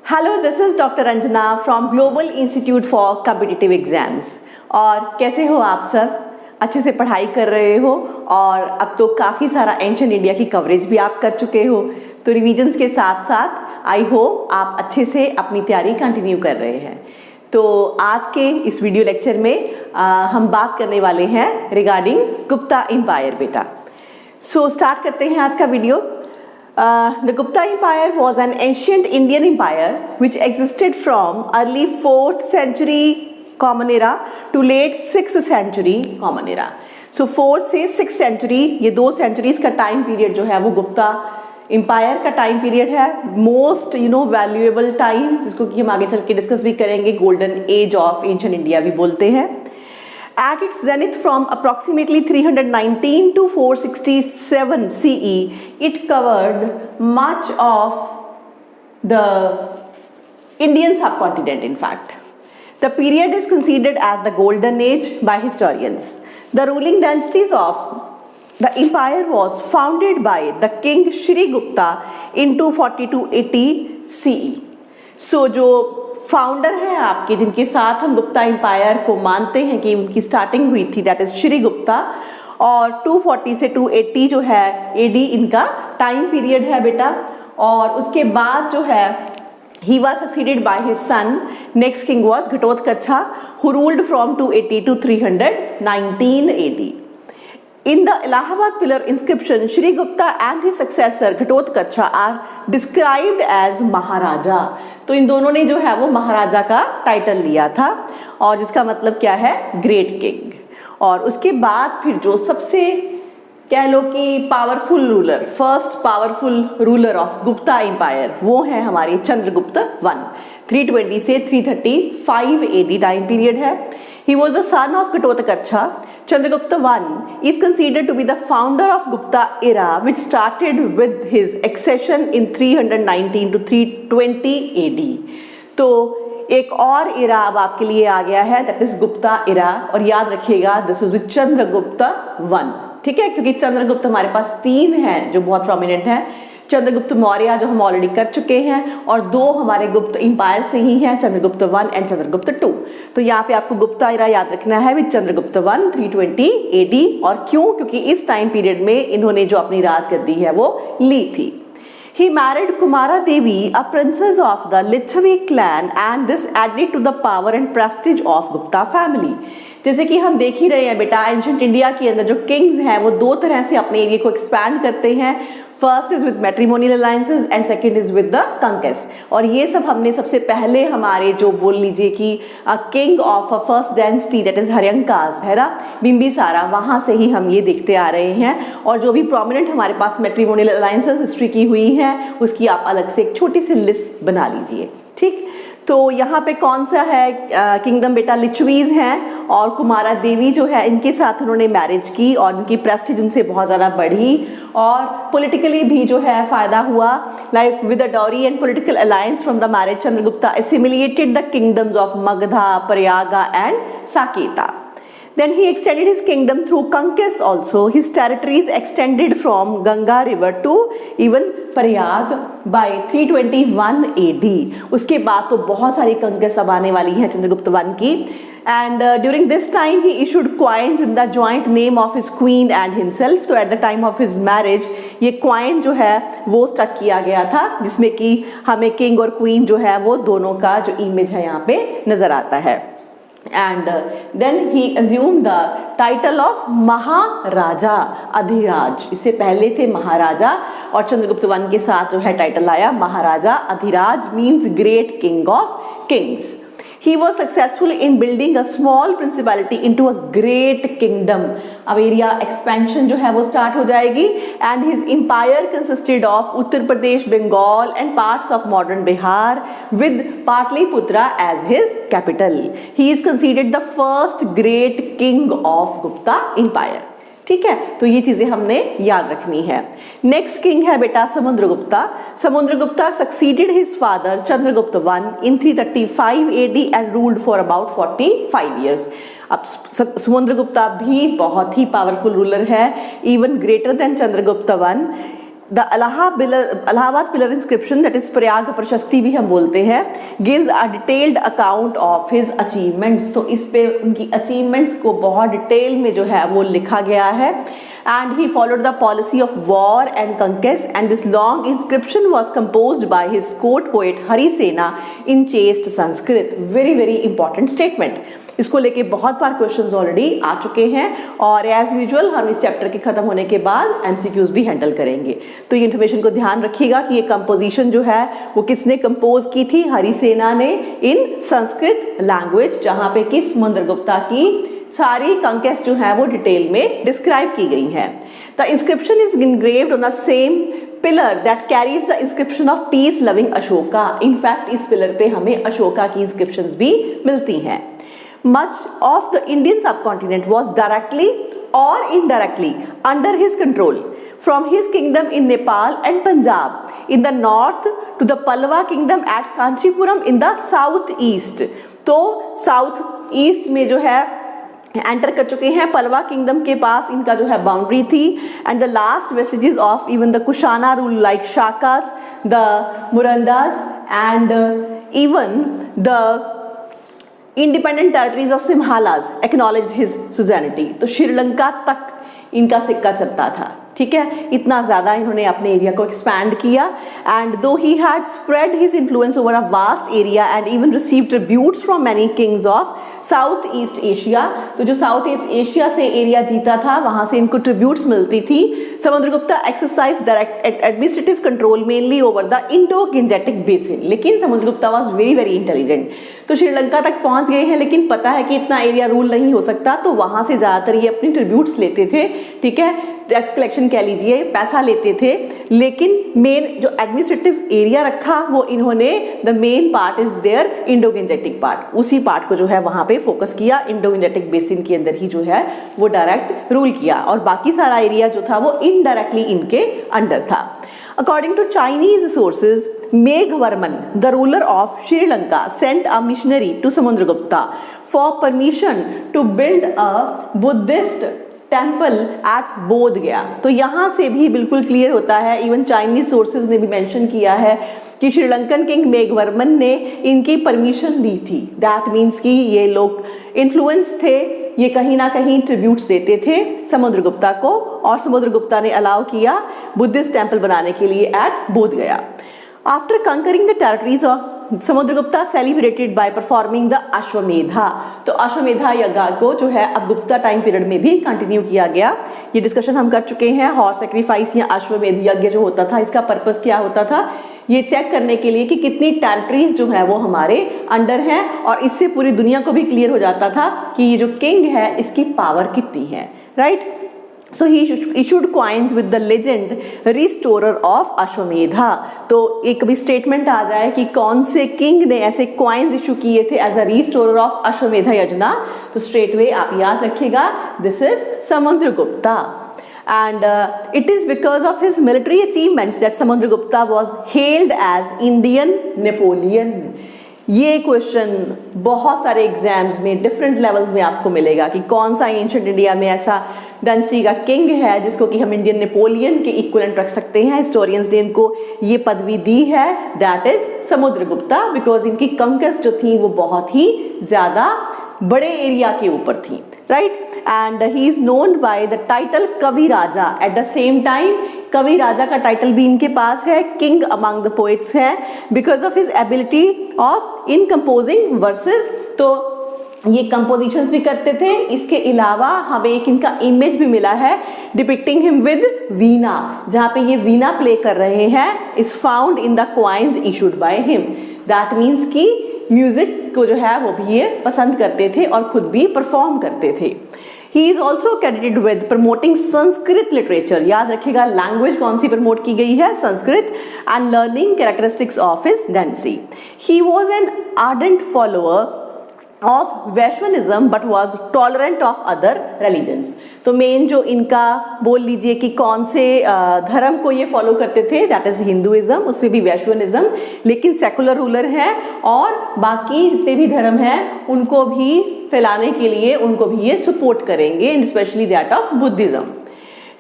Hello, this is doctor Anjana from global institute for competitive exams. और कैसे हो आप सब? अच्छे से पढ़ाई कर रहे हो और अब तो काफ़ी सारा एंशिएंट इंडिया की कवरेज भी आप कर चुके हो। तो रिवीजन्स के साथ साथ आई होप आप अच्छे से अपनी तैयारी कंटिन्यू कर रहे हैं। तो आज के इस वीडियो लेक्चर में हम बात करने वाले हैं रिगार्डिंग गुप्ता एम्पायर बेटा। सो स्टार्ट करते हैं आज का video. The Gupta Empire was an ancient Indian empire which existed from early 4th century Common Era to late 6th century Common Era. So 4th से 6th century, ये 2 centuries का time period जो है वो गुप्ता एम्पायर का time period है। Most valuable time, जिसको कि हम आगे चल के डिस्कस भी करेंगे, golden age of ancient India भी बोलते हैं। At its zenith from approximately 319 to 467 CE, it covered much of the Indian subcontinent, in fact. The period is considered as the golden age by historians. The ruling dynasties of the empire was founded by the king Shri Gupta in 240 to 80 CE. So जो founder हैं आपके, जिनके साथ हम Gupta empire को मानते हैं कि उनकी स्टार्टिंग हुई थी, दैट इज श्री गुप्ता, और 240 से 280 जो है एडी इनका टाइम पीरियड है बेटा। और उसके बाद जो है he was succeeded by his son, next king was Ghatotkacha, who ruled from 280 to 319 AD. In the Allahabad pillar inscription, Shri Gupta and his successor Ghatotkacha are described as महाराजा। तो इन दोनों ने जो है वो महाराजा का टाइटल लिया था, और जिसका मतलब क्या है, ग्रेट किंग। और उसके बाद फिर जो सबसे कह लो कि powerful ruler, first powerful ruler of Gupta empire, वो है हमारे चंद्रगुप्त वन। 320 से 335 एडी टाइम पीरियड है। He was the son of Ghatotkacha. Chandragupta I is considered to be the founder of Gupta era, which started with his accession in 319 to 320 AD. तो एक और इरा अब आपके लिए आ गया है, दैट इज गुप्ता इरा। और याद रखिएगा, this is with Chandragupta one, ठीक है, क्योंकि चंद्रगुप्त हमारे पास 3 हैं जो बहुत प्रोमिनेंट हैं। चंद्रगुप्त मौर्य जो हम ऑलरेडी कर चुके हैं, और 2 हमारे गुप्त एम्पायर से ही हैं, चंद्रगुप्त 1 एंड चंद्रगुप्त 2। तो यहाँ पे आपको गुप्ता इरा याद रखना है विद चंद्रगुप्त 1 320 एडी। और क्यों? क्योंकि इस टाइम पीरियड में इन्होंने जो अपनी राजगद्दी है वो ली थी। He married Kumara Devi, a princess of the Lichavi clan, and this added to the power and prestige of Gupta family. जैसे कि हम देख ही रहे हैं बेटा, एंशिएंट इंडिया के अंदर जो किंग्स हैं वो 2 तरह से अपने एरिया को एक्सपैंड करते हैं। First is with matrimonial alliances and second is with the conquest. और ये सब हमने सबसे पहले हमारे जो बोल लीजिए कि king of a first dynasty, that is Haryankas है ना, बिंबिसारा, वहाँ से ही हम ये देखते आ रहे हैं। और जो भी प्रोमिनेंट हमारे पास मैट्रिमोनियल अलायंसेस हिस्ट्री की हुई हैं, उसकी आप अलग से एक छोटी सी लिस्ट बना लीजिए, ठीक। तो यहाँ पे कौन सा है किंगडम बेटा, लिचवीज हैं, और कुमारा देवी जो है इनके साथ उन्होंने मैरिज की, और इनकी प्रेस्टीज उनसे बहुत ज़्यादा बढ़ी, और पॉलिटिकली भी जो है फ़ायदा हुआ। Like with the dowry and political alliance from the marriage, Chandragupta assimilated the kingdoms of Magadha, Prayaga and Saketa. Then he extended his kingdom through conquest also. His territories extended from Ganga river to even Prayag by 321 AD. उसके बाद तो बहुत सारी conquest अब आने वाली हैं Chandragupta one की। And during this time he issued coins in the joint name of his queen and himself. तो at the time of his marriage ये coin जो है वो स्टक किया गया था, जिसमें कि हमें king और queen जो है वो दोनों का जो image है यहाँ पे नजर आता है। And then he assumed the title of महाराजा अधिराज। इससे पहले थे महाराजा, और चंद्रगुप्त वन के साथ जो है टाइटल आया Maharaja Adhiraj, means great king of kings. He was successful in building a small principality into a great kingdom. अब एरिया एक्सपेंशन जो है वो स्टार्ट हो जाएगी, and his empire consisted of Uttar Pradesh, Bengal and parts of modern Bihar with Patliputra as his capital. He is considered the first great king of Gupta Empire. ठीक है, तो ये चीजें हमने याद रखनी है। नेक्स्ट किंग है बेटा Samudragupta. Samudragupta succeeded his father Chandragupta one in 335 AD and ruled for about 45 years. अब समुद्रगुप्ता भी बहुत ही पावरफुल रूलर है, even greater than Chandragupta one. The Allahabad pillar inscription, that is Prayag Prashasti भी हम बोलते हैं, gives a detailed account of his achievements. तो इस पे उनकी अचीवमेंट्स को बहुत डिटेल में जो है वो लिखा गया है। And he followed the policy of war and conquest, and this long inscription was composed by his court poet Hari Sena in chaste Sanskrit. Very very important statement. इसको लेके बहुत बार क्वेश्चंस ऑलरेडी आ चुके हैं और एज यूजुअल हम इस chapter के खत्म होने के बाद एमसीक्यूज भी हैंडल करेंगे। तो ये इन्फॉर्मेशन को ध्यान रखिएगा कि ये कंपोजिशन जो है वो किसने कंपोज की थी, हरि सेना ने, इन संस्कृत लैंग्वेज, जहाँ पे कि समुद्रगुप्ता की सारी कंकेस्ट जो है वो डिटेल में डिस्क्राइब की गई हैं। The inscription is engraved on the same pillar that carries the inscription of peace loving Ashoka. In fact इस पिलर पे हमें अशोका की इंस्क्रिप्शंस भी मिलती हैं। Much of the Indian subcontinent was directly or indirectly under his control, from his kingdom in Nepal and Punjab in the north to the Pallava kingdom at Kanchipuram in the southeast। तो south east में जो है enter कर चुके हैं, पलवा kingdom के पास इनका जो है बाउंड्री थी, and the last vestiges of even the Kushana rule like Shakas, the Murundas and even the independent territories of Simhalas acknowledged his suzerainty. तो श्रीलंका तक इनका सिक्का चलता था, ठीक है, इतना ज़्यादा इन्होंने अपने एरिया को एक्सपैंड किया। And though he had spread his influence over a vast area and even receive tributes from many kings of South East Asia. तो जो साउथ ईस्ट एशिया से एरिया जीता था वहाँ से इनको ट्रिब्यूट्स मिलती थी। Samudragupta exercise direct administrative control mainly over the Indo Gangetic basin. लेकिन Samudragupta was very very intelligent, तो श्रीलंका तक पहुंच गए हैं लेकिन पता है कि इतना एरिया रूल नहीं हो सकता, तो वहां से ज़्यादातर ये अपनी ट्रिब्यूट्स लेते थे, ठीक है, टैक्स कलेक्शन कह लीजिए, पैसा लेते थे। लेकिन मेन जो एडमिनिस्ट्रेटिव एरिया रखा वो इन्होंने, the main part is there Indo Gangetic part, उसी पार्ट को जो है वहां पे फोकस किया, इंडो गंजेटिक बेसिन के अंदर ही जो है वो डायरेक्ट रूल किया, और बाकी सारा एरिया जो था वो इनडायरेक्टली इनके अंडर था। According to Chinese sources, Meghvarman, the ruler of Sri Lanka, sent a missionary to Samudragupta for permission to build a Buddhist temple at Bodh गया। तो यहाँ से भी बिल्कुल क्लियर होता है, इवन चाइनीज सोर्सेज ने भी मेंशन किया है कि श्रीलंकन किंग मेघवर्मन ने इनकी परमिशन ली थी। दैट मीन्स कि ये लोग इन्फ्लुएंस थे, ये कहीं ना कहीं ट्रिब्यूट्स देते थे समुद्रगुप्ता को, और समुद्रगुप्ता ने अलाउ किया बुद्धिस्ट टेम्पल बनाने के लिए at Bodh Gaya. After conquering the territories of Samudragupta celebrated by performing the Ashvamedha. तो अश्वमेधा यज्ञ को जो है अब गुप्ता टाइम पीरियड में भी कंटिन्यू किया गया। ये डिस्कशन हम कर चुके हैं। हॉर्स सैक्रिफाइस या अश्वमेध यज्ञ जो होता था, इसका पर्पस क्या होता था, ये चेक करने के लिए कि कितनी टेरिटरीज जो है वो हमारे अंडर हैं, और इससे पूरी दुनिया को भी क्लियर हो जाता था कि ये जो किंग है इसकी पावर कितनी है, right. So he issued coins with the legend restorer of Ashwamedha। तो एक भी स्टेटमेंट आ जाए कि कौन से किंग ने ऐसे कॉइन्स इशू किए थे as a restorer of Ashvamedha यज्ञ, तो स्ट्रेट वे आप याद रखिएगा, this is Samudragupta. And it is because of his military achievements that Samudragupta was hailed as Indian Napoleon। ये क्वेश्चन बहुत सारे एग्जाम्स में डिफरेंट लेवल्स में आपको मिलेगा कि कौन सा एंशिएंट इंडिया में ऐसा डायनेस्टी का किंग है जिसको कि हम इंडियन नेपोलियन के इक्वलेंट रख सकते हैं। हिस्टोरियंस ने इनको ये पदवी दी है, दैट इज समुद्रगुप्ता, बिकॉज इनकी कंक्वेस्ट जो थी वो बहुत ही ज़्यादा बड़े एरिया के ऊपर थी, right. And he is known by the title कवि राजा। एट द सेम टाइम कवि राजा का टाइटल भी इनके पास है, किंग अमंग द पोएट्स है, because of his ability of in composing versus. तो ये कंपोजिशंस भी करते थे। इसके अलावा हमें एक इनका इमेज भी मिला है डिपिक्टिंग हिम विद वीणा, जहाँ पे ये वीणा प्ले कर रहे हैं, is found in the coins issued by him. That means कि म्यूजिक को जो है वो भी ये पसंद करते थे और खुद भी परफॉर्म करते थे। He is also credited with promoting Sanskrit literature. याद रखिएगा लैंग्वेज कौन सी प्रमोट की गई है, Sanskrit, and learning characteristics of his dynasty. He was an ardent follower of Vaishnavism but was tolerant of other religions. तो मेन जो इनका बोल लीजिए कि कौन से धर्म को ये फॉलो करते थे, दैट इज हिंदुइज्म, उसमें भी वैश्वनिज्म, लेकिन सेकुलर रूलर है और बाकी जितने भी धर्म हैं उनको भी फैलाने के लिए उनको भी ये सपोर्ट करेंगे, and specially that of Buddhism.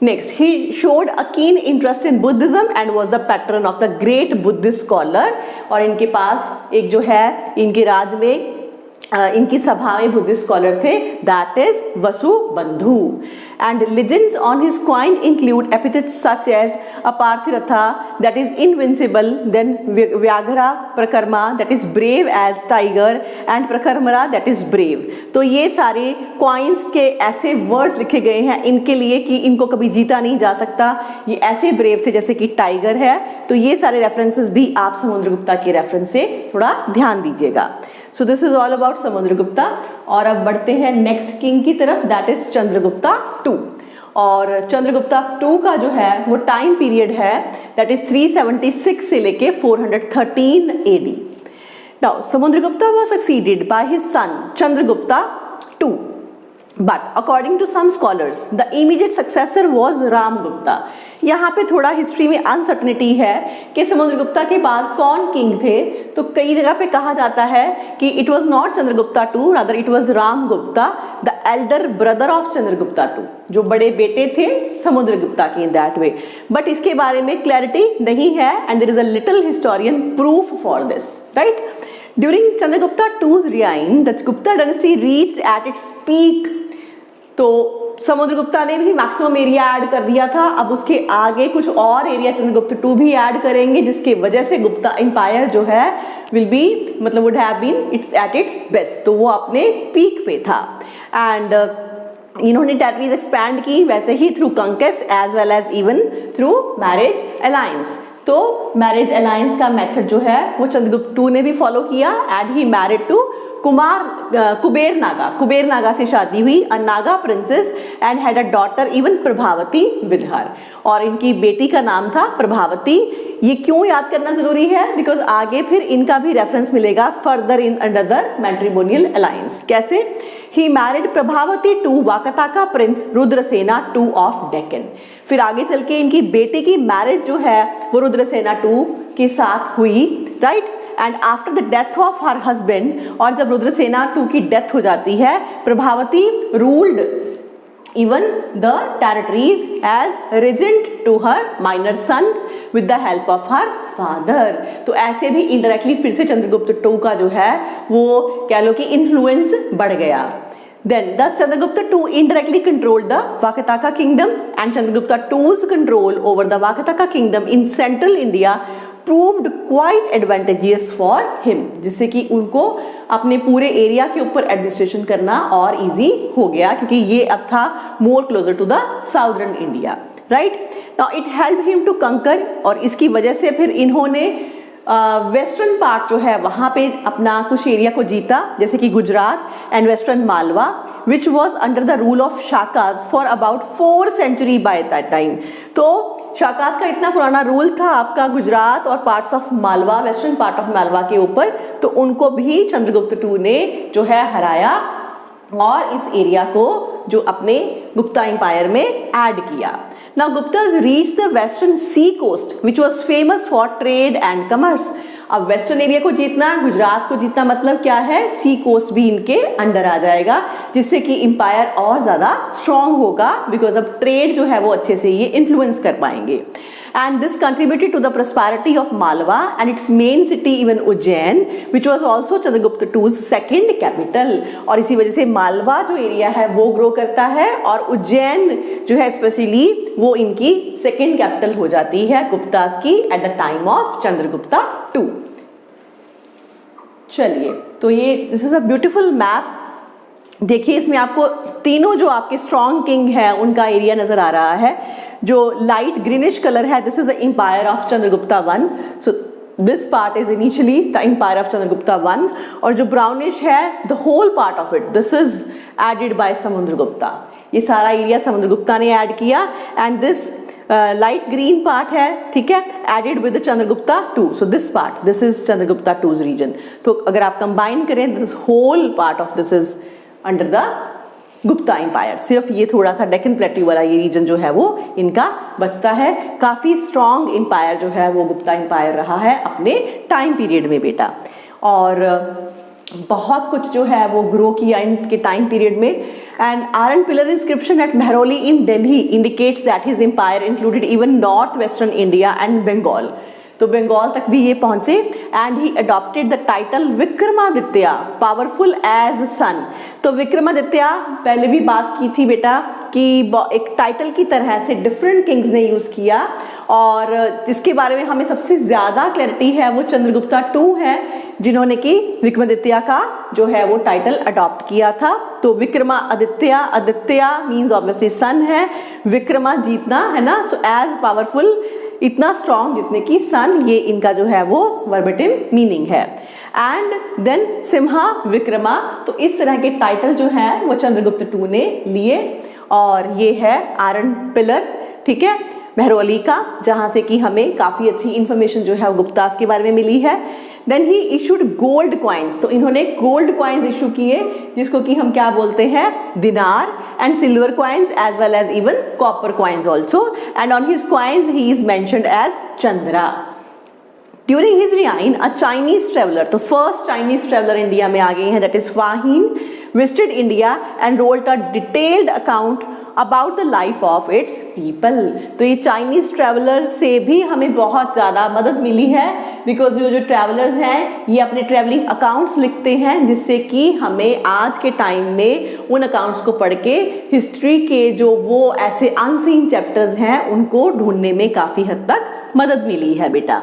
Next, he showed a keen interest in Buddhism and was the patron of the great Buddhist scholar. और इनके पास एक जो है इनके राज में इनकी सभा में बुद्धिस्ट स्कॉलर थे, that is Vasubandhu. And legends on his coin include epithets such as Aparthiratha, that is invincible, then Vyaghara Prakarma, that is brave as tiger, and Prakarmara, that is brave. तो ये सारे coins के ऐसे words लिखे गए हैं इनके लिए कि इनको कभी जीता नहीं जा सकता, ये ऐसे brave थे जैसे कि टाइगर है. तो ये सारे रेफरेंसेस भी आप समुद्रगुप्ता के रेफरेंस से थोड़ा ध्यान दीजिएगा. सो this is all about Samudragupta. और अब बढ़ते हैं नेक्स्ट किंग की तरफ, दैट इज चंद्रगुप्ता टू. और चंद्रगुप्ता टू का जो है वो टाइम पीरियड है दैट इज 376 से लेके 413 AD. Now Samudragupta was succeeded by his son Chandragupta two, but according to some scholars the immediate successor was Ramagupta. यहाँ पे थोड़ा हिस्ट्री में अनसर्टनिटी है कि समुद्रगुप्ता के बाद कौन किंग थे. तो कई जगह पे कहा जाता है कि it was not Chandragupta two, rather it was Ramagupta, the elder brother of Chandragupta two, जो बड़े बेटे थे समुद्रगुप्ता के इन दैट वे. बट इसके बारे में क्लैरिटी नहीं है and there is a little historian proof for this, right. During Chandragupta two's reign the Gupta dynasty reached at its peak. तो समुद्रगुप्ता ने भी मैक्सिमम एरिया ऐड कर दिया था, अब उसके आगे कुछ और एरिया चंद्रगुप्ता टू भी ऐड करेंगे जिसके वजह से गुप्ता एम्पायर जो है विल बी मतलब would have been its at its best. तो वो अपने पीक पे था. एंड इन्होंने टेरिटरीज एक्सपैंड की वैसे ही through conquest as well as even through marriage alliance. तो मैरिज अलायंस का मेथड जो है वो चंद्रगुप्ता टू ने भी फॉलो किया and he married to Kubera Naga से शादी हुई, a Naga princess, and had a daughter even Prabhavati with her. और इनकी बेटी का नाम था प्रभावती. ये क्यों याद करना जरूरी है? बिकॉज आगे फिर इनका भी रेफरेंस मिलेगा further in another matrimonial alliance. कैसे? He married Prabhavati to Vakataka prince Rudrasena two of Deccan. फिर आगे चल के इनकी बेटी की मैरिज जो है वो रुद्रसेना टू के साथ हुई, right. And after the death of her husband, और जब रुद्रसेना टू की डेथ हो जाती है, Prabhavati ruled even the territories as regent to her minor sons with the help of her father. तो ऐसे भी indirectly फिर से चंद्रगुप्त टू का जो है वो कह लो कि इन्फ्लुएंस बढ़ गया. Then thus Chandragupta II indirectly controlled the Vakataka kingdom, and Chandragupta II's control over the Vakataka kingdom in central India proved quite advantageous for him, जिससे कि उनको अपने पूरे एरिया के ऊपर एडमिनिस्ट्रेशन करना और इजी हो गया क्योंकि ये अब था more closer to the southern India, right. Now it help him to conquer, और इसकी वजह से फिर इन्होंने वेस्टर्न पार्ट जो है वहाँ पे अपना कुछ एरिया को जीता, जैसे कि Gujarat and western Malwa, which was under the rule of Shakas for about 4 century by that time. तो शाकाज का इतना पुराना रूल था आपका गुजरात और parts of Malwa, western part of Malwa के ऊपर, तो उनको भी चंद्रगुप्त टू ने जो है हराया और इस एरिया को जो अपने गुप्ता एम्पायर में ऐड किया. Now Guptas reached the western sea coast, which was famous for trade and commerce. अब वेस्टर्न एरिया को जीतना, गुजरात को जीतना मतलब क्या है? सी कोस्ट भी इनके अंडर आ जाएगा, जिससे कि एम्पायर और ज़्यादा स्ट्रॉन्ग होगा, बिकॉज अब ट्रेड जो है वो अच्छे से ये इन्फ्लुएंस कर पाएंगे. And this contributed to the prosperity of Malwa and its main city even Ujjain, which was also Chandragupta II's second capital. और इसी वजह से मालवा जो एरिया है वो ग्रो करता है और उज्जैन जो है स्पेशली वो इनकी सेकेंड कैपिटल हो जाती है गुप्तास की at the time of Chandragupta II. चलिए, तो ये this is a beautiful map. देखिए इसमें आपको तीनों जो आपके स्ट्रॉन्ग किंग है उनका एरिया नजर आ रहा है. जो लाइट ग्रीनिश कलर है this is the empire of Chandragupta I. So this part is initially the empire of Chandragupta I, और जो ब्राउनिश है the whole part of it this is added by Samudragupta. ये सारा एरिया समुद्रगुप्ता ने ऐड किया. And this light green part है, ठीक है, added with Chandragupta II. So this part this is Chandragupta II's region. तो अगर आप कंबाइन करें this whole part of this is under the Gupta empire. सिर्फ ये थोड़ा सा डेक्कन प्लेट्यू वाला ये रीजन जो है वो इनका बचता है. काफ़ी स्ट्रॉन्ग एम्पायर जो है वो गुप्ता एम्पायर रहा है अपने टाइम पीरियड में बेटा. और बहुत कुछ जो है वो ग्रो किया इनके टाइम पीरियड में. And iron pillar inscription at Mehrauli in Delhi indicates that his empire included even north western India and Bengal. तो बंगाल तक भी ये पहुंचे. And he adopted the title Vikramaditya, powerful as sun. तो विक्रमादित्य पहले भी बात की थी बेटा कि एक टाइटल की तरह से डिफरेंट किंग्स ने यूज किया, और जिसके बारे में हमें सबसे ज्यादा क्लैरिटी है वो चंद्रगुप्ता II है, जिन्होंने कि विक्रमादित्य का जो है वो टाइटल अडॉप्ट किया था. तो विक्रमादित्य, आदित्य मीन्स ऑब्वियसली सन है, विक्रमा जीतना है ना, सो एज पावरफुल, इतना स्ट्रॉन्ग जितने की सन, ये इनका जो है वो वर्बेटिम मीनिंग है. एंड देन सिम्हा विक्रमा, तो इस तरह के टाइटल जो है वो चंद्रगुप्त II ने लिए. और ये है आयरन पिलर, ठीक है, मेहरौली का, जहां से कि हमें काफी अच्छी इंफॉर्मेशन जो है वो गुप्तास के बारे में मिली है. Then he issued gold coins, तो इन्होंने गोल्ड क्वाइंस इशू किए, जिसको कि हम क्या बोलते हैं, दिनार, and silver coins as well as even copper coins also. And on his coins he is mentioned as Chandra. During his reign, a Chinese traveler, तो first Chinese traveler इंडिया में आ गए हैं, that is Fahin, visited India and wrote a detailed account about the life of its people. तो ये Chinese travellers से भी हमें बहुत ज़्यादा मदद मिली है, बिकॉज जो ट्रैवलर्स हैं ये अपने ट्रैवलिंग अकाउंट्स लिखते हैं, जिससे कि हमें आज के टाइम में उन अकाउंट्स को पढ़ के हिस्ट्री के जो वो ऐसे अनसीन चैप्टर्स हैं उनको ढूंढने में काफ़ी हद तक मदद मिली है बेटा.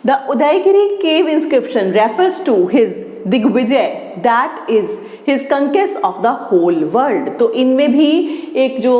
The Udayagiri cave inscription refers to his digvijaya, that is his conquest of the whole world. तो इनमें भी एक जो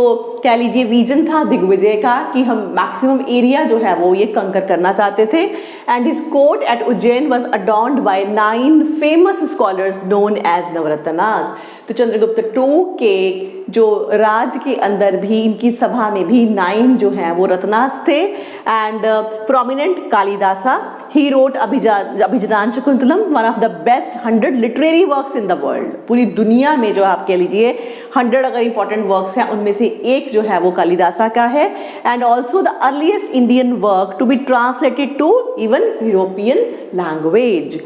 कह लीजिए विजन था दिग्विजय का कि हम मैक्सिमम एरिया जो है वो ये कंकर करना चाहते थे. And his court at Ujjain was adorned by 9 famous scholars known as Navaratnas. तो चंद्रगुप्त II के जो राज के अंदर भी इनकी सभा में भी 9 जो हैं वो रत्नास थे. And prominent Kalidasa, he wrote Abhijnana Shakuntalam, one of the best 100 literary works in the world. पूरी दुनिया में जो आप कह लीजिए 100 अगर इंपॉर्टेंट वर्क्स हैं उनमें से एक जो है वो कालिदासा का है. And also the earliest Indian work to be translated to even European language.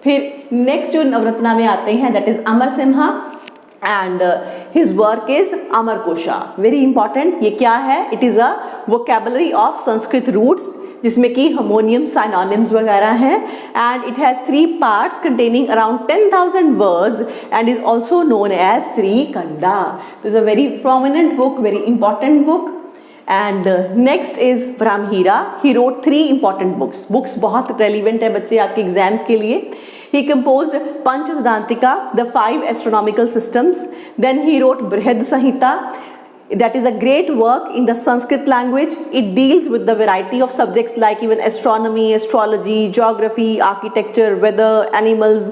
फिर नेक्स्ट जो नवरत्ना में आते हैं that is Amar Simha, and his work is Amarakosha. Very important. ये क्या है? It is a vocabulary of Sanskrit roots, जिसमें कि होमोनियम, साइनोनिम्स वगैरह हैं. And it has 3 parts containing around 10,000 words and is also known as Trikanda. तो is a very prominent book, very important book. And next is Varahamihira. He wrote 3 important books बहुत relevant है बच्चे आपके exams के लिए. He composed Panch Siddhantika, the 5 astronomical systems. Then he wrote Brihad Samhita. That is a great work in the Sanskrit language. It deals with the variety of subjects like even astronomy, astrology, geography, architecture, weather, animals,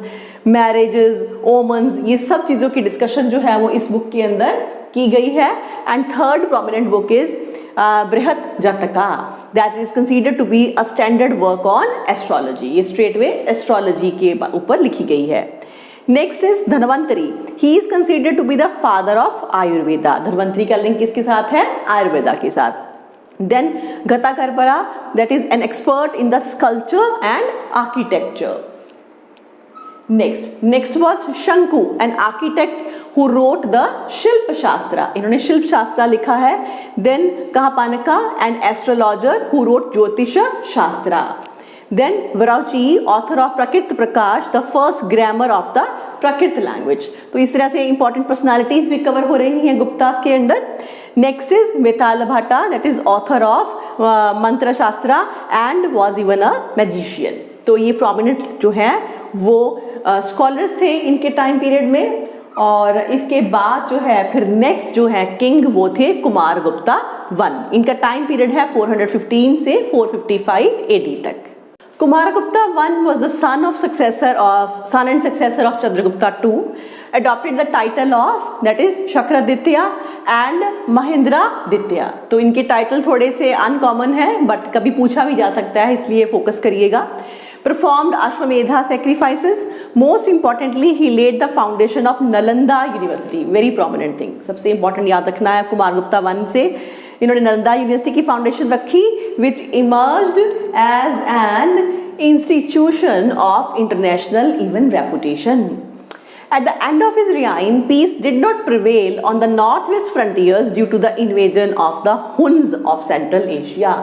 marriages, omens. ये सब चीज़ों की discussion जो है वो इस book के अंदर की गई है. And third prominent book is Brihat Jataka, that is considered to be a standard work on astrology. ये स्ट्रेट वे एस्ट्रोलॉजी के ऊपर लिखी गई है. Next is Dhanvantari. He is considered to be the father of Ayurveda. Dhanvantari का लिंक किसके साथ है? आयुर्वेदा के साथ. Then Ghatakarpara, that is an expert in the sculpture and architecture. Next was Shanku, an architect who wrote the शिल्प शास्त्र. इन्होंने शिल्प शास्त्र लिखा है. Then Kshapanaka, an astrologer who wrote Jyotisha Shastra. Then Vararuchi, author of Prakrit Prakash, the first grammar of the Prakrit language. तो इस तरह से इंपॉर्टेंट पर्सनालिटीज भी कवर हो रही हैं गुप्तास के अंदर. नेक्स्ट इज वेताल भाटा, दैट इज ऑथर ऑफ मंत्र शास्त्र and was even a magician. तो ये प्रोमिनेंट जो है वो स्कॉलर्स थे इनके टाइम पीरियड में. और इसके बाद जो है फिर नेक्स्ट जो है किंग वो थे कुमारगुप्ता I. इनका टाइम पीरियड है 415 से 455 AD तक. कुमारगुप्ता I was the son and successor of Chandragupta II, adopted the title of that is Shakraditya and Mahendradittya. तो इनके टाइटल थोड़े से अनकॉमन है बट कभी पूछा भी जा सकता है, इसलिए फोकस करिएगा. Performed Ashwamedha sacrifices. Most importantly, he laid the foundation of Nalanda University. Very prominent thing. सबसे important याद रखना है कुमारगुप्ता I से इन्होंने नालंदा यूनिवर्सिटी की फाउंडेशन रखी, which emerged as an institution of international even reputation. At the end of his reign, peace did not prevail on the northwest frontiers due to the invasion of the Huns of Central Asia.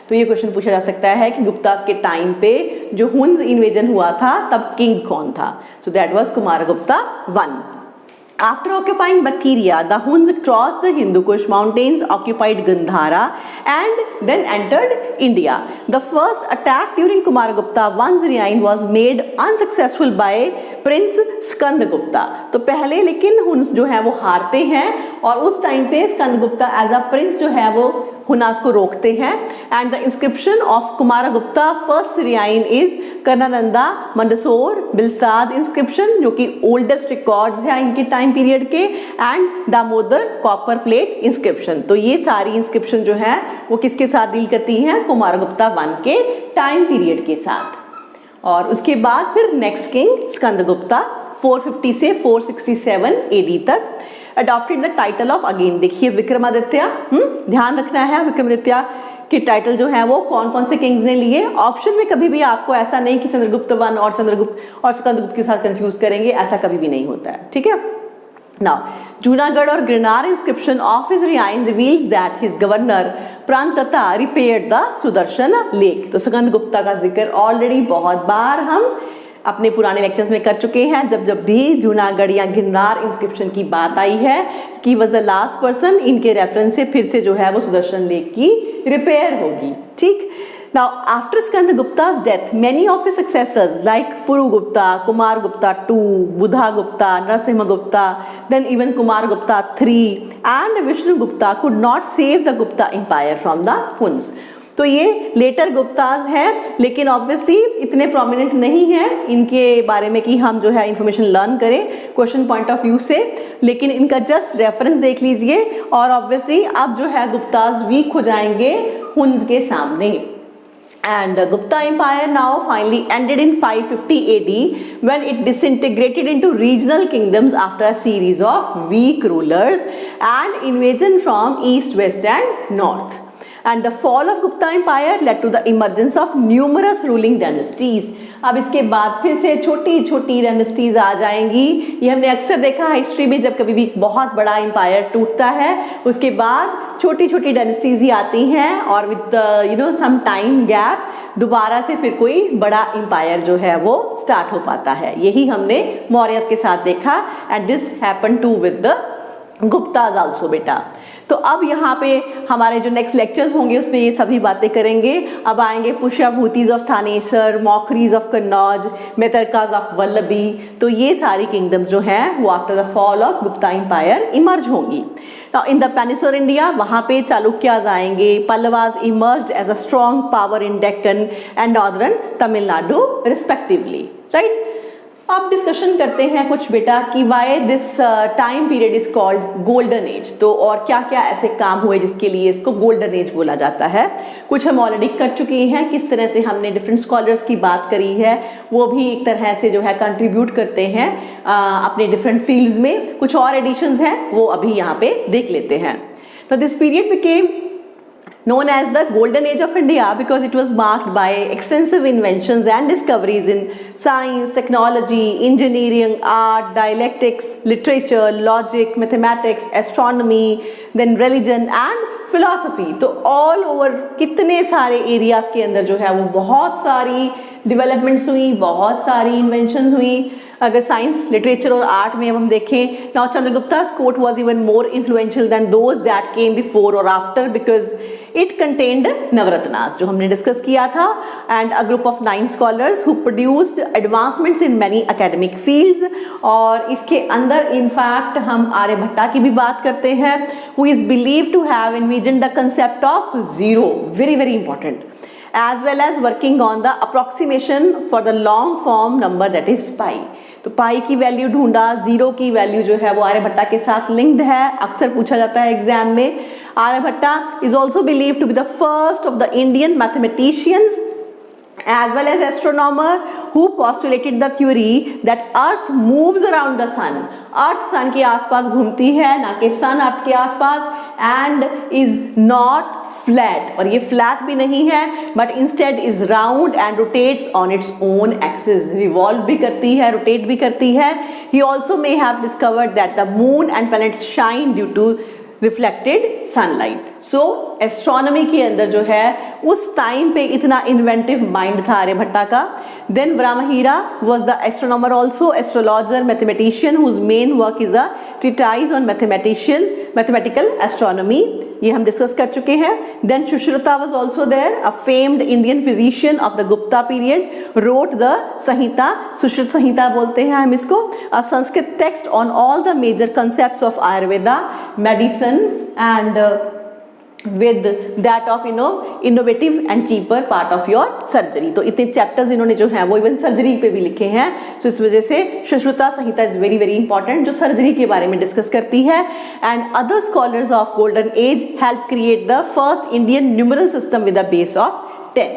तो ये question पूछा जा सकता है कि गुप्तास के time पे जो हुन्स इन्वेजन हुआ था तब किंग कौन था? So that was Kumaragupta one. After occupying Bactria, the Huns crossed the Hindu Kush mountains, occupied Gandhara and then entered India. The first attack during Kumaragupta I's reign was made unsuccessful by Prince Skandagupta. तो पहले लेकिन Hund's जो है वो हारते हैं और उस टाइम पे स्कंदगुप्ता एज अ प्रिंस जो है वो हुनास को रोकते हैं. And the inscription of Kumaragupta first reign is Karandanda Mandsaur Bilsad inscription, जो कि ओल्डेस्ट रिकॉर्ड्स है इनके टाइम पीरियड के, and Damodar copper plate inscription. तो ये सारी इंस्क्रिप्शन जो है वो किसके साथ डील करती हैं? कुमारगुप्ता वन के टाइम पीरियड के साथ. और उसके बाद फिर नेक्स्ट किंग स्कंदगुप्ता 450 से 467 एडी तक adopted the title of, again देखिए विक्रमादित्य, ध्यान रखना है विक्रमादित्य के टाइटल जो है वो कौन कौन से किंग्स ने लिए. ऑप्शन में कभी भी आपको ऐसा नहीं कि चंद्रगुप्त वन और चंद्रगुप्त और स्कंदगुप्त के साथ कंफ्यूज करेंगे, ऐसा कभी भी नहीं होता है. ठीक है. नाउ जूनागढ़ और Girnar inscription of his reign reveals that his governor Parnadatta repaired the Sudarshana lake. तो स्कंदगुप्ता का जिक्र ऑलरेडी बहुत बार हम अपने पुराने लेक्चर्स में कर चुके हैं. जब भी जूनागढ़ या गिरनार इंस्क्रिप्शन की बात आई है कि वॉज द लास्ट पर्सन, इनके रेफरेंस से फिर से जो है वो सुदर्शन लेक की रिपेयर होगी. ठीक. Now, after Skandagupta's death, many of his successors like Purugupta, Kumargupta II, Buddhagupta, Narasimhagupta, then even Kumargupta III and Vishnugupta could not save the Gupta empire from the Huns. तो ये letter Gupta's हैं, लेकिन obviously इतने prominent नहीं हैं इनके बारे में कि हम जो है इंफॉर्मेशन लर्न करें क्वेश्चन पॉइंट ऑफ व्यू से, लेकिन इनका जस्ट रेफरेंस देख लीजिए और ऑब्वियसली अब जो है गुप्ताज वीक हो जाएंगे हुन्स के सामने. And the Gupta Empire now finally ended in 550 AD when it disintegrated into regional kingdoms after a series of weak rulers and invasion from east, west and north. And the fall of Gupta Empire led to the emergence of numerous ruling dynasties. अब इसके बाद फिर से छोटी छोटी dynasties आ जाएंगी. ये हमने अक्सर देखा हिस्ट्री में, जब कभी भी बहुत बड़ा एम्पायर टूटता है उसके बाद छोटी छोटी डायनेस्टीज ही आती हैं और विद सम टाइम गैप दोबारा से फिर कोई बड़ा एम्पायर जो है वो स्टार्ट हो पाता है. यही हमने मौर्यस के साथ देखा and this happen to with the Guptas also बेटा. तो अब यहाँ पे हमारे जो नेक्स्ट लेक्चर्स होंगे उसमें ये सभी बातें करेंगे. अब आएंगे Pushyabhutis of Thanesar, Maukharis of Kannauj, Maitrakas of Vallabhi. तो ये सारी किंगडम्स जो हैं वो after the fall of Gupta empire emerge होंगी. Now in the peninsular India वहाँ पे चालुक्याज आएंगे. Pallavas emerged as a strong power in Deccan and northern Tamil Nadu respectively. Right. अब डिस्कशन करते हैं कुछ बेटा कि why this time period is called golden age. तो और क्या क्या ऐसे काम हुए जिसके लिए इसको गोल्डन एज बोला जाता है. कुछ हम ऑलरेडी कर चुके हैं, किस तरह से हमने डिफरेंट स्कॉलर्स की बात करी है, वो भी एक तरह से जो है कंट्रीब्यूट करते हैं अपने डिफरेंट फील्ड्स में. कुछ और एडिशंस हैं वो अभी यहाँ पे देख लेते हैं. तो this period became known as the golden age of India because it was marked by extensive inventions and discoveries in science, technology, engineering, art, dialectics, literature, logic, mathematics, astronomy, then religion and philosophy. तो all over कितने सारे areas के अंदर जो है वो बहुत सारी developments हुई, बहुत सारी inventions हुई. अगर साइंस, लिटरेचर और आर्ट में हम देखें, now चंद्रगुप्ता's court was even more influential than those that came before or after because it contained नवरत्नास जो हमने डिस्कस किया था and a group of 9 scholars who produced advancements in many academic fields. और इसके अंदर इनफैक्ट हम आर्यभट्टा की भी बात करते हैं who is believed to have envisioned the concept of zero, very very important, as well as working on the approximation for the long form number that is pi. तो पाई की वैल्यू ढूंढा, जीरो की वैल्यू जो है वो आर्यभट्टा के साथ linked है, अक्सर पूछा जाता है एग्जाम में. Aryabhatta is also believed to be the first of the Indian mathematicians as well as astronomer who postulated the theory that earth moves around the sun. अर्थ सन के आसपास घूमती है, ना कि सन अर्थ के आसपास, एंड इज नॉट फ्लैट, और ये फ्लैट भी नहीं है, but instead is round and rotates on its own axis, revolve भी करती है, रोटेट भी करती है। He also may have discovered that the moon and planets shine due to reflected sunlight. So astronomy के अंदर जो है उस टाइम पे इतना इन्वेंटिव माइंड था आर्यभट्टा का। Then Varahamihira was the astronomer also, astrologer, mathematician whose main work is a treatise on mathematical astronomy, ये हम डिस्कस कर चुके हैं। Then Sushruta was also there, a famed Indian physician of the Gupta period, wrote the Samhita, Sushruta Samhita बोलते हैं हम इसको, a Sanskrit text on all the major concepts of Ayurveda, medicine and with that of innovative and cheaper part of your surgery। तो इतने chapters इन्होंने जो हैं वो इवन सर्जरी पे भी लिखे हैं। तो इस वजह से Sushruta Samhita is very very important, जो सर्जरी के बारे में डिस्कस करती है। And other scholars of golden age help create the first Indian numeral system with a base of 10।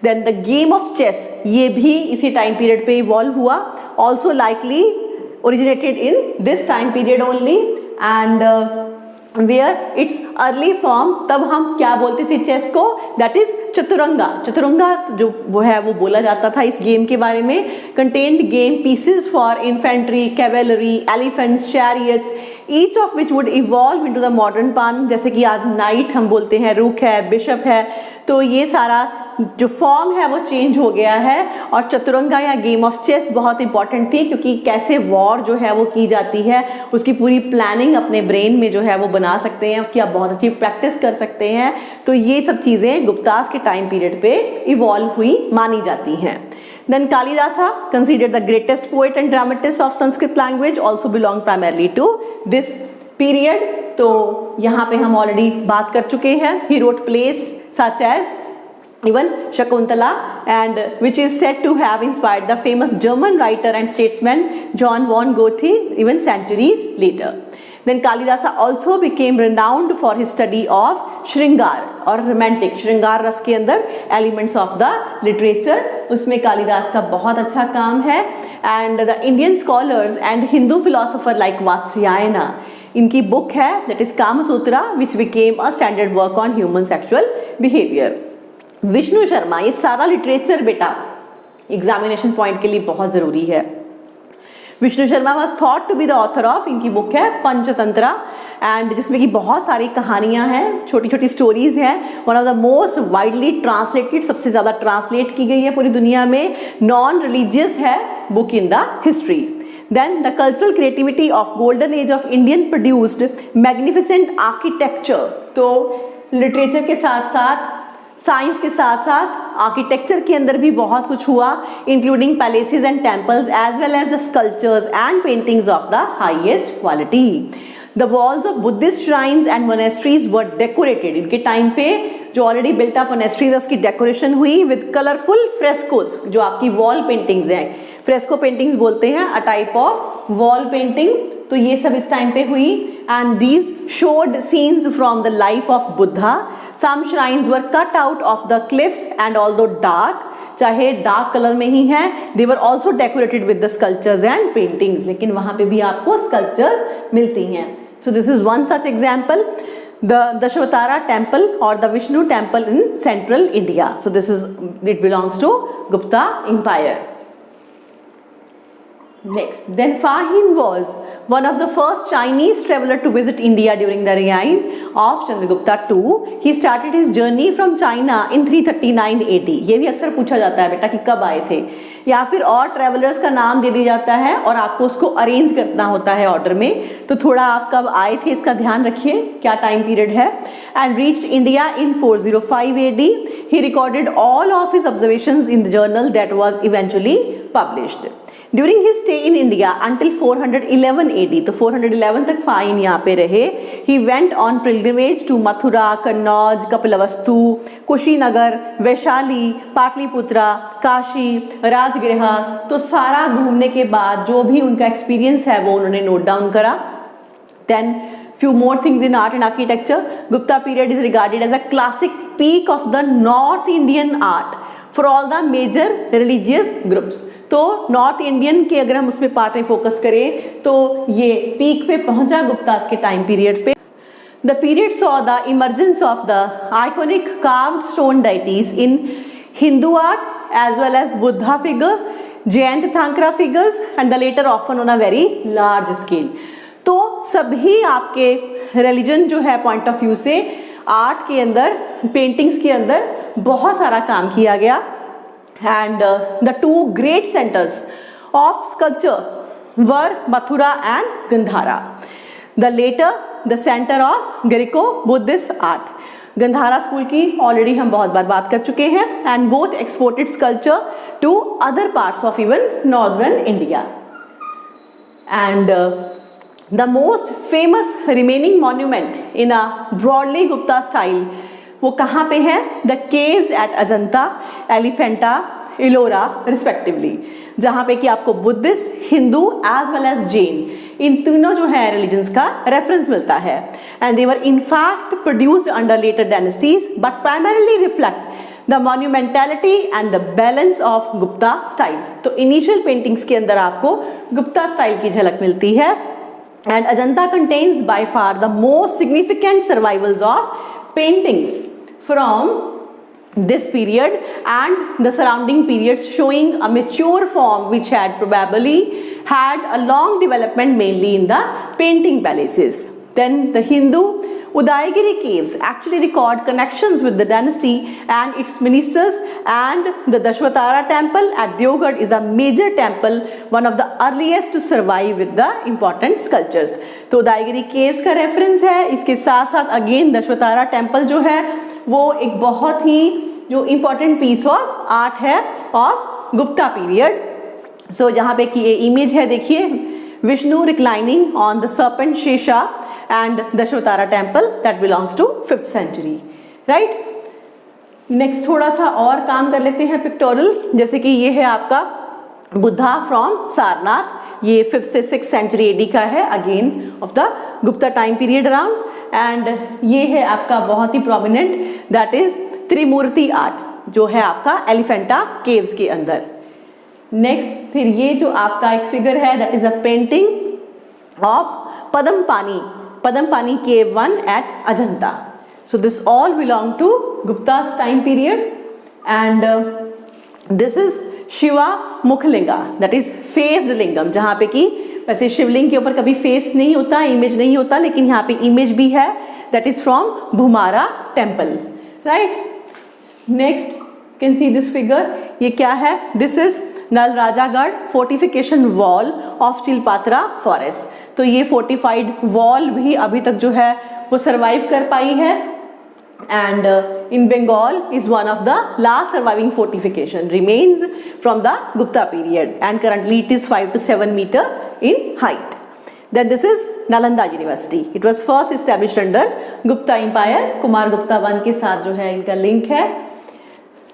Then the game of chess, ये भी इसी टाइम पीरियड पे इवॉल्व हुआ, also likely originated in this time period only, and where its early form, तब हम क्या बोलते थे चेस को, दैट इज चतुरंगा। चतुरंगा जो वो है वो बोला जाता था इस गेम के बारे में। Contained game pieces for infantry, cavalry, elephants, chariots, each of which would evolve into the modern पान, जैसे कि आज नाइट हम बोलते हैं, रूक है, बिशप है, तो ये सारा जो फॉर्म है वो चेंज हो गया है। और चतुरंगा या गेम ऑफ चेस बहुत इंपॉर्टेंट थी, क्योंकि कैसे वॉर जो है वो की जाती है उसकी पूरी प्लानिंग अपने ब्रेन में जो है वो बना सकते हैं, उसकी आप बहुत अच्छी प्रैक्टिस कर सकते हैं। तो ये सब चीज़ें गुप्तास के टाइम पीरियड पे इवॉल्व हुई मानी जाती हैं। Then Kalidasa, considered the greatest poet and dramatist of Sanskrit language, also belonged primarily to this period। तो यहाँ पे हम ऑलरेडी बात कर चुके हैं। He wrote plays such as even Shakuntala, and which is said to have inspired the famous German writer and statesman John von Goethe even centuries later। Then Kalidasa also became renowned for his study of श्रृंगार और romantic, श्रृंगार रस के अंदर elements of the literature, उसमें कालिदास का बहुत अच्छा काम है। And the Indian scholars and Hindu philosopher like Vatsyayana, इनकी बुक है that is Kamasutra, which became a standard work on human sexual behaviour. Vishnu Sharma, ये सारा लिटरेचर बेटा एग्जामिनेशन पॉइंट के लिए बहुत ज़रूरी है। Vishnu Sharma was thought to be the author of, इनकी बुक है पंचतंत्रा, एंड जिसमें कि बहुत सारी कहानियां हैं, छोटी छोटी स्टोरीज हैं। One of the most widely translated, सबसे ज़्यादा ट्रांसलेट की गई है पूरी दुनिया में, नॉन रिलीजियस है book in the history. Then the cultural creativity of golden age of Indian produced magnificent architecture। तो लिटरेचर के साथ साथ, साइंस के साथ साथ आर्किटेक्चर के अंदर भी बहुत कुछ हुआ, including palaces and temples as well as the sculptures and paintings of the highest quality. The walls of Buddhist shrines and monasteries were decorated, इनके टाइम पे जो ऑलरेडी बिल्ट अप मोनेस्ट्रीज है उसकी डेकोरेशन हुई विद कलरफुल फ्रेस्कोस, जो आपकी wall paintings हैं, fresco paintings बोलते हैं, a type of wall painting. तो ये सब इस टाइम पे हुई, and these showed scenes from the life of Buddha. Some shrines were cut out of the cliffs and although dark, चाहे डार्क कलर में ही हैं, they were also decorated with the sculptures and paintings, लेकिन वहाँ पे भी आपको स्कल्पचर्स मिलती हैं। So this is one such example, the Dashvatara temple or the Vishnu temple in central India। So this is, it belongs to Gupta Empire। Next, then Fahin was one of the first Chinese traveler to visit India during the reign of Chandragupta II। He started his journey from China in 339 AD। ये भी अक्सर पूछा जाता है बेटा कि कब आए थे, या फिर और ट्रेवलर्स का नाम दे दिया जाता है और आपको उसको अरेंज करना होता है ऑर्डर में, तो थोड़ा आप कब आए थे इसका ध्यान रखिए, क्या टाइम पीरियड है। And reached India in 405 AD। He recorded all of his observations in the journal that was eventually published. During his stay in India until 411 AD, तो 411 तक फाइन यहाँ पे रहे। He went on pilgrimage to Mathura, Kannauj, Kapilavastu, Kushinagar, Vaishali, Pataliputra, Kashi, Rajgriha. तो सारा घूमने के बाद जो भी उनका एक्सपीरियंस है वो उन्होंने नोट डाउन करा। Then few more things in art and architecture। Gupta period is regarded as a classic peak of the North Indian art for all the major religious groups। तो नॉर्थ इंडियन के अगर हम उसमें part में focus करें तो ये peak पे पहुंचा गुप्तास के टाइम पीरियड पे। The period saw the emergence of the iconic carved stone deities in Hindu art as well as Buddha figure, Jain Tirthankara figures and the later often on a very large scale। तो सभी आपके religion जो है point of view से art के अंदर, paintings के अंदर बहुत सारा काम किया गया। And the two great centres of sculpture were Mathura and Gandhara. The latter the centre of Greco Buddhist art. Gandhara school की ऑलरेडी हम बहुत बार बात कर चुके हैं। And both exported sculpture to other parts of even northern India. And the most famous remaining monument in a broadly Gupta style वो कहाँ पे है? The caves at Ajanta, Elephanta, Ellora respectively, जहाँ पे कि आपको Buddhist, Hindu as well as Jain इन तीनों जो है रिलीजन्स का रेफरेंस मिलता है। And they were in fact produced under later dynasties but primarily reflect the monumentality and the balance of Gupta style। तो इनिशियल पेंटिंग्स के अंदर आपको गुप्ता स्टाइल की झलक मिलती है। And Ajanta contains by far the most significant survivals of paintings from this period and the surrounding periods, showing a mature form which had probably had a long development mainly in the painting palaces। Then the Hindu Udayagiri caves actually record connections with the dynasty and its ministers, and the Dashwatara temple at Deogarh is a major temple, one of the earliest to survive with the important sculptures। तो Udayagiri caves का reference है। इसके साथ साथ again दशवतारा temple जो है वो एक बहुत ही जो important piece of art है of Gupta period। So जहाँ पे कि ये image है देखिए, Vishnu reclining on the serpent Shesha and Dashwatara temple that belongs to 5th century, right? Next थोड़ा सा और काम कर लेते हैं पिक्टोरल। जैसे कि ये है आपका बुद्धा फ्रॉम सारनाथ, ये 5th से 6th सेंचुरी एडी का है, again of the Gupta time period around. And ये है आपका बहुत ही prominent, that is Trimurti art जो है आपका एलिफेंटा केव्स के अंदर। नेक्स्ट फिर ये जो आपका एक फिगर है that is a painting of Padmapani cave 1 at Ajanta। So this all belong to Gupta's time period and this is Shiva Mukhlinga, that is faced lingam, जहाँ पे कि वैसे शिवलिंग के ऊपर कभी फेस नहीं होता, इमेज नहीं होता, लेकिन यहाँ पे इमेज भी है, that is from Bhumara temple, right? Next can see this figure, ये क्या है? This is Nalrajagarh fortification wall of Chilpatra forest. तो ये फोर्टिफाइड वॉल भी अभी तक जो है वो सरवाइव कर पाई है। And in Bengal is one of the last surviving fortification remains from the Gupta period and currently it is 5 to 7 meter in height। Then this is Nalanda university, it was first established under Gupta empire, Kumar Gupta 1 के साथ जो है इनका link है।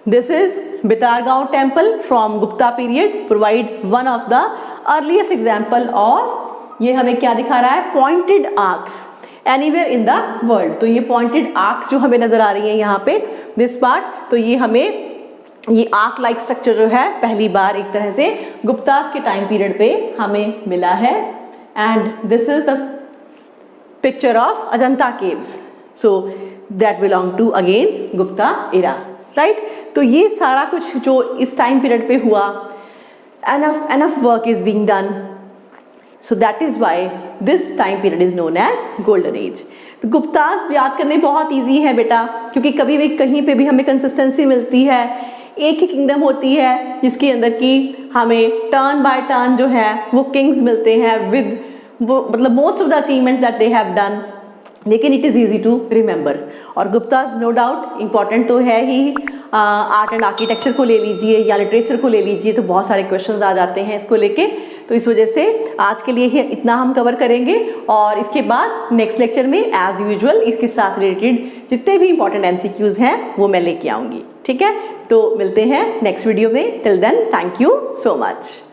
This is Bitargaon temple from Gupta period, provide one of the earliest example of, ये हमें क्या दिखा रहा है? Pointed arcs anywhere in the world। तो ये pointed arcs जो हमें नजर आ रही है यहाँ पे this part, तो ये हमें ये आर्क लाइक स्ट्रक्चर जो है पहली बार एक तरह से गुप्तास के टाइम पीरियड पे हमें मिला है। And this is the picture of Ajanta caves, so that belong to again Gupta era, right? तो ये सारा कुछ जो इस टाइम पीरियड पे हुआ, enough work is being done, so that is why this time period is known as golden age। तो गुप्तास याद करने बहुत इजी है बेटा, क्योंकि कभी भी कहीं पे भी हमें कंसिस्टेंसी मिलती है। एक ही किंगडम होती है जिसके अंदर की हमें टर्न बाय टर्न जो है वो किंग्स मिलते हैं विद मतलब most of the achievements that they have done, लेकिन it is easy to remember. और गुप्तास नो डाउट इम्पॉर्टेंट तो है ही, आर्ट एंड आर्किटेक्चर को ले लीजिए या लिटरेचर को ले लीजिए तो बहुत सारे क्वेश्चंस आ जाते हैं इसको लेके। तो इस वजह से आज के लिए ही इतना हम कवर करेंगे और इसके बाद नेक्स्ट लेक्चर में एज यूजुअल इसके साथ रिलेटेड जितने भी इंपॉर्टेंट MCQs हैं वो मैं लेके आऊँगी, ठीक है? तो मिलते हैं नेक्स्ट वीडियो में। Till then thank you so much.